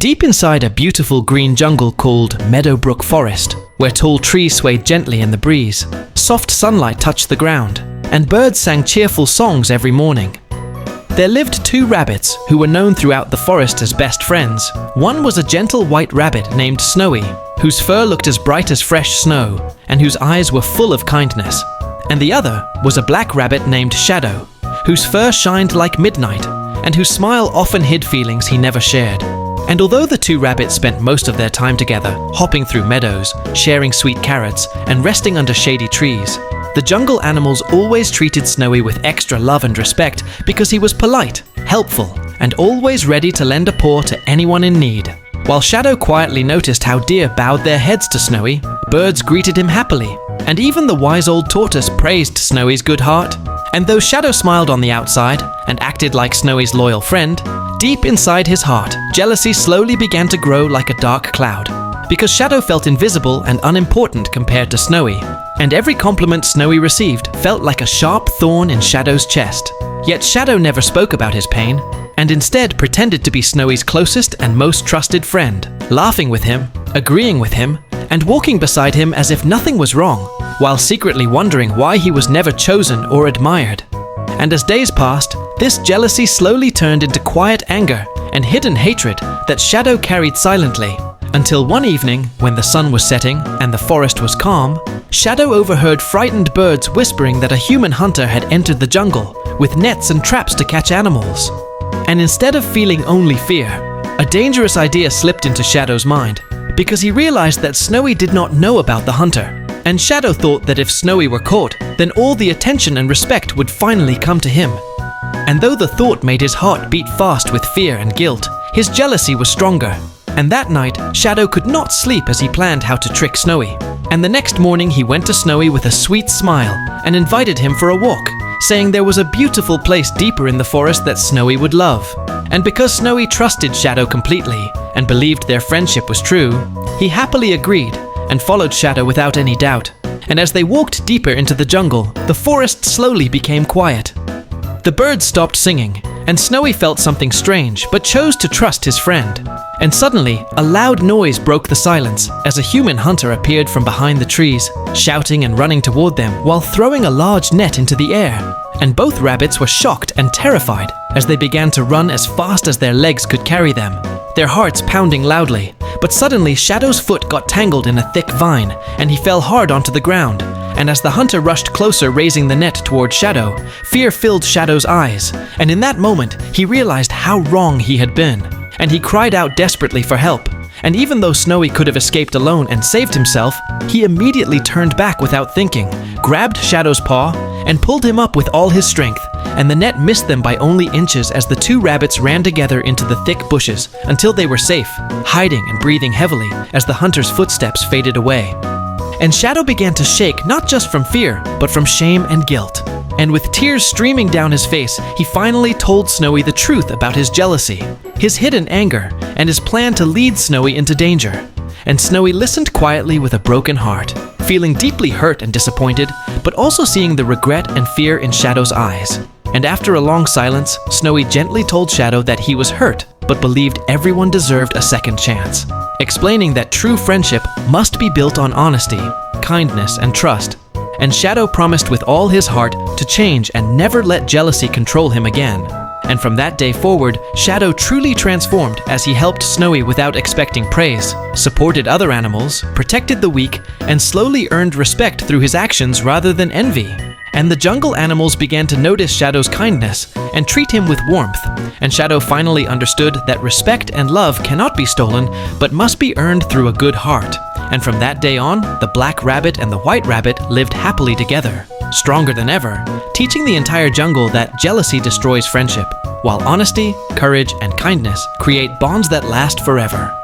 Deep inside a beautiful green jungle called Meadowbrook Forest, where tall trees swayed gently in the breeze, soft sunlight touched the ground, and birds sang cheerful songs every morning. There lived two rabbits who were known throughout the forest as best friends. One was a gentle white rabbit named Snowy, whose fur looked as bright as fresh snow, and whose eyes were full of kindness. And the other was a black rabbit named Shadow, whose fur shined like midnight, and whose smile often hid feelings he never shared. And although the two rabbits spent most of their time together, hopping through meadows, sharing sweet carrots, and resting under shady trees, the jungle animals always treated Snowy with extra love and respect because he was polite, helpful, and always ready to lend a paw to anyone in need. While Shadow quietly noticed how deer bowed their heads to Snowy, birds greeted him happily, and even the wise old tortoise praised Snowy's good heart. And though Shadow smiled on the outside and acted like Snowy's loyal friend, deep inside his heart, jealousy slowly began to grow like a dark cloud, because Shadow felt invisible and unimportant compared to Snowy, and every compliment Snowy received felt like a sharp thorn in Shadow's chest. Yet Shadow never spoke about his pain, and instead pretended to be Snowy's closest and most trusted friend, laughing with him, agreeing with him, and walking beside him as if nothing was wrong, while secretly wondering why he was never chosen or admired. And as days passed, this jealousy slowly turned into quiet anger and hidden hatred that Shadow carried silently, until one evening, when the sun was setting and the forest was calm, Shadow overheard frightened birds whispering that a human hunter had entered the jungle with nets and traps to catch animals. And instead of feeling only fear, a dangerous idea slipped into Shadow's mind, because he realized that Snowy did not know about the hunter. And Shadow thought that if Snowy were caught, then all the attention and respect would finally come to him. And though the thought made his heart beat fast with fear and guilt, his jealousy was stronger. And that night, Shadow could not sleep as he planned how to trick Snowy. And the next morning he went to Snowy with a sweet smile and invited him for a walk, saying there was a beautiful place deeper in the forest that Snowy would love. And because Snowy trusted Shadow completely and believed their friendship was true, he happily agreed and followed Shadow without any doubt. And as they walked deeper into the jungle, the forest slowly became quiet. The birds stopped singing, and Snowy felt something strange, but chose to trust his friend. And suddenly, a loud noise broke the silence as a human hunter appeared from behind the trees, shouting and running toward them while throwing a large net into the air. And both rabbits were shocked and terrified as they began to run as fast as their legs could carry them, their hearts pounding loudly. But suddenly, Shadow's foot got tangled in a thick vine, and he fell hard onto the ground. And as the hunter rushed closer, raising the net toward Shadow, fear filled Shadow's eyes, and in that moment, he realized how wrong he had been. And he cried out desperately for help. And even though Snowy could have escaped alone and saved himself, he immediately turned back without thinking, grabbed Shadow's paw, and pulled him up with all his strength. And the net missed them by only inches as the two rabbits ran together into the thick bushes until they were safe, hiding and breathing heavily as the hunter's footsteps faded away. And Shadow began to shake, not just from fear, but from shame and guilt. And with tears streaming down his face, he finally told Snowy the truth about his jealousy, his hidden anger, and his plan to lead Snowy into danger. And Snowy listened quietly with a broken heart, feeling deeply hurt and disappointed, but also seeing the regret and fear in Shadow's eyes. And after a long silence, Snowy gently told Shadow that he was hurt, but believed everyone deserved a second chance, explaining that true friendship must be built on honesty, kindness, and trust. And Shadow promised with all his heart to change and never let jealousy control him again. And from that day forward, Shadow truly transformed as he helped Snowy without expecting praise, supported other animals, protected the weak, and slowly earned respect through his actions rather than envy. And the jungle animals began to notice Shadow's kindness and treat him with warmth. And Shadow finally understood that respect and love cannot be stolen, but must be earned through a good heart. And from that day on, the black rabbit and the white rabbit lived happily together, stronger than ever, teaching the entire jungle that jealousy destroys friendship, while honesty, courage, and kindness create bonds that last forever.